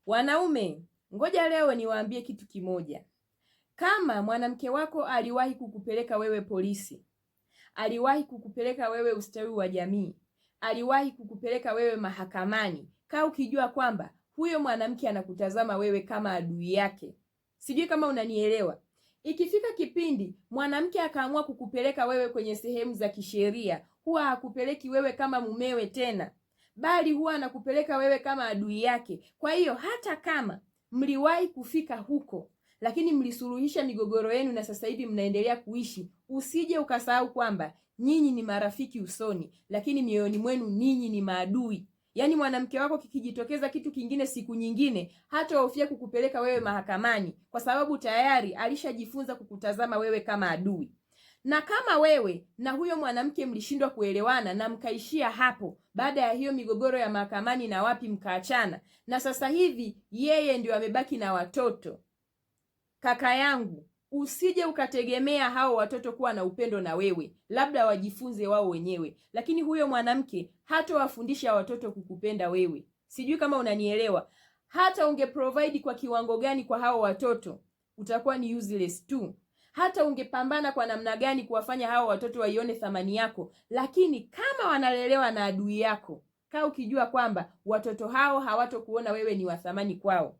Wanaume, ngoja leo niwaambie kitu kimoja. Kama mwanamke wako aliwahi kukupeleka wewe polisi, aliwahi kukupeleka wewe ustawi wa jamii, aliwahi kukupeleka wewe mahakamani, kaa ukijua kwamba huyo mwanamke anakutazama wewe kama adui yake. Sijui kama unanielewa. Ikifika kipindi mwanamke akaamua kukupeleka wewe kwenye sehemu za kisheria, huwa hakupeleki wewe kama mumewe tena, bali huwa anakupeleka wewe kama adui yake. Kwa hiyo hata kama mliwahi kufika huko, lakini mlisuluhisha migogoro yenu na sasa hivi mnaendelea kuishi, usije ukasahau kwamba nyinyi ni marafiki usoni, lakini mioyoni mwenu ninyi ni maadui. Yaani mwanamke wako kikijitokeza kitu kingine siku nyingine, hata hofia kukupeleka wewe mahakamani, kwa sababu tayari alishajifunza kukutazama wewe kama adui. Na kama wewe na huyo mwanamke mlishindwa kuelewana na mkaishia hapo, baada ya hiyo migogoro ya mahakamani na wapi mkaachana, na sasa hivi yeye ndio amebaki na watoto, kaka yangu, usije ukategemea hao watoto kuwa na upendo na wewe. Labda wajifunze wao wenyewe, lakini huyo mwanamke hatawafundisha watoto kukupenda wewe. Sijui kama unanielewa. Hata ungeprovide kwa kiwango gani kwa hao watoto, utakuwa ni useless tu. Hata ungepambana kwa namna gani kuwafanya hao watoto waione thamani yako, lakini kama wanalelewa na adui yako, kaa ukijua kwamba watoto hao hawatokuona wewe ni wa thamani kwao.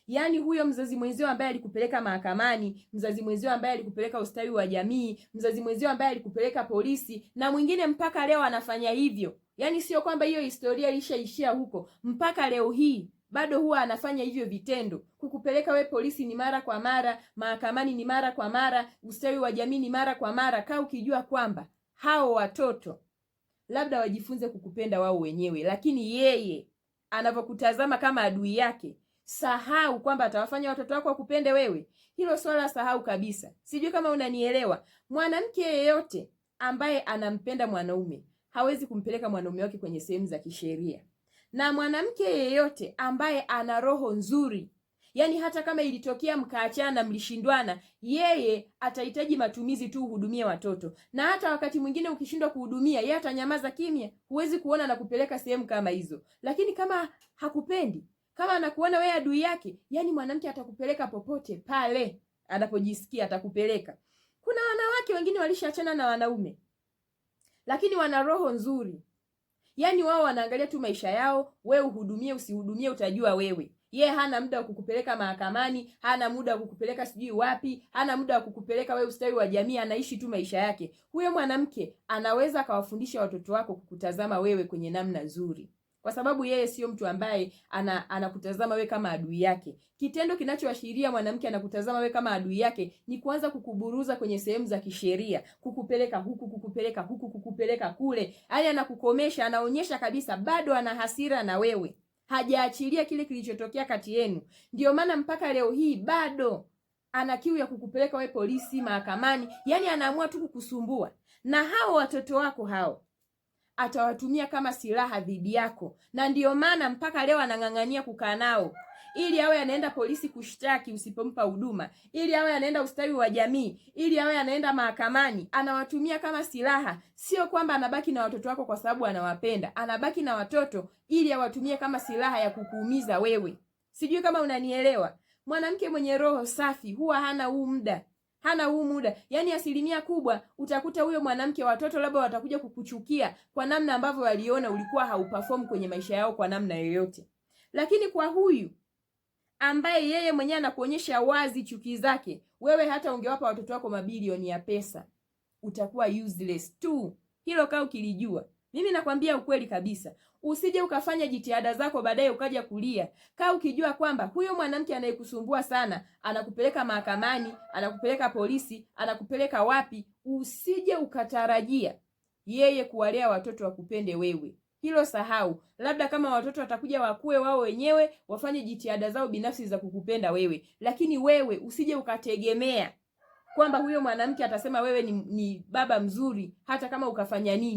Yaani huyo mzazi mwenzio ambaye alikupeleka mahakamani, mzazi mwenzio ambaye alikupeleka ustawi wa jamii, mzazi mwenzio ambaye alikupeleka polisi, na mwingine mpaka leo anafanya hivyo. Yaani sio kwamba hiyo historia ilishaishia huko, mpaka leo hii bado huwa anafanya hivyo vitendo. Kukupeleka we polisi ni mara kwa mara, mahakamani ni mara kwa mara, ustawi wa jamii ni mara kwa mara. Kaa ukijua kwamba hao watoto labda wajifunze kukupenda wao wenyewe, lakini yeye anavyokutazama kama adui yake, sahau kwamba atawafanya watoto wako wakupende wewe. Hilo swala sahau kabisa. Sijui kama unanielewa. Mwanamke yeyote ambaye anampenda mwanaume hawezi kumpeleka mwanaume wake kwenye sehemu za kisheria. Na mwanamke yeyote ambaye ana roho nzuri, yani hata kama ilitokea mkaachana, mlishindwana, yeye atahitaji matumizi tu uhudumie watoto. Na hata wakati mwingine ukishindwa kuhudumia, yeye atanyamaza kimya. Huwezi kuona na kupeleka sehemu kama hizo. Lakini kama hakupendi, kama anakuona wewe adui yake, yani mwanamke atakupeleka popote pale anapojisikia, atakupeleka. Kuna wanawake wengine walishaachana na wanaume, lakini wana roho nzuri. Yani wao wanaangalia tu maisha yao, wewe uhudumie usihudumie utajua wewe. Yeye hana muda wa kukupeleka mahakamani, hana muda wa kukupeleka sijui wapi, hana muda wa kukupeleka wewe ustawi wa jamii, anaishi tu maisha yake. Huyo mwanamke anaweza akawafundisha watoto wako kukutazama wewe kwenye namna nzuri, kwa sababu yeye sio mtu ambaye anakutazama wewe kama adui yake. Kitendo kinachoashiria mwanamke anakutazama wewe kama adui yake ni kuanza kukuburuza kwenye sehemu za kisheria, kukupeleka huku, kukupeleka huku, kukupeleka kule. Yaani anakukomesha, anaonyesha kabisa bado ana hasira na wewe. Hajaachilia kile kilichotokea kati yenu. Ndio maana mpaka leo hii bado ana kiu ya kukupeleka wewe polisi, mahakamani. Yaani anaamua tu kukusumbua. Na hao watoto wako hao atawatumia kama silaha dhidi yako. Na ndiyo maana mpaka leo anang'ang'ania kukaa nao, ili awe anaenda polisi kushtaki usipompa huduma, ili awe anaenda ustawi wa jamii, ili awe anaenda mahakamani. Anawatumia kama silaha. Sio kwamba anabaki na watoto wako kwa sababu anawapenda. Anabaki na watoto ili awatumie kama silaha ya kukuumiza wewe. Sijui kama unanielewa. Mwanamke mwenye roho safi huwa hana huu muda. Yaani 100% utakuta huyo mwanamke watoto labda watakuja kukuchukia kwa namna ambavyo waliona ulikuwa hauperform kwenye maisha yao kwa namna yoyote. Lakini kwa huyu ambaye yeye mwenyewe anakuonyesha wazi chuki zake, wewe hata ungewapa watoto wako mabilioni ya pesa, utakuwa useless tu. Hilo kaa ukilijua. Mimi nakwambia ukweli kabisa. Usije ukafanya jitihada zako baadaye ukaja kulia. Kaa ukijua kwamba huyo mwanamke anayekusumbua sana, anakupeleka mahakamani, anakupeleka polisi, anakupeleka wapi, usije ukatarajia yeye kuwalea watoto wakupende wewe. Hilo sahau. Labda kama watoto watakuja wakue wao wenyewe, wafanye jitihada zao binafsi za kukupenda wewe. Lakini wewe usije ukategemea kwamba huyo mwanamke atasema wewe ni baba mzuri hata kama ukafanya nini.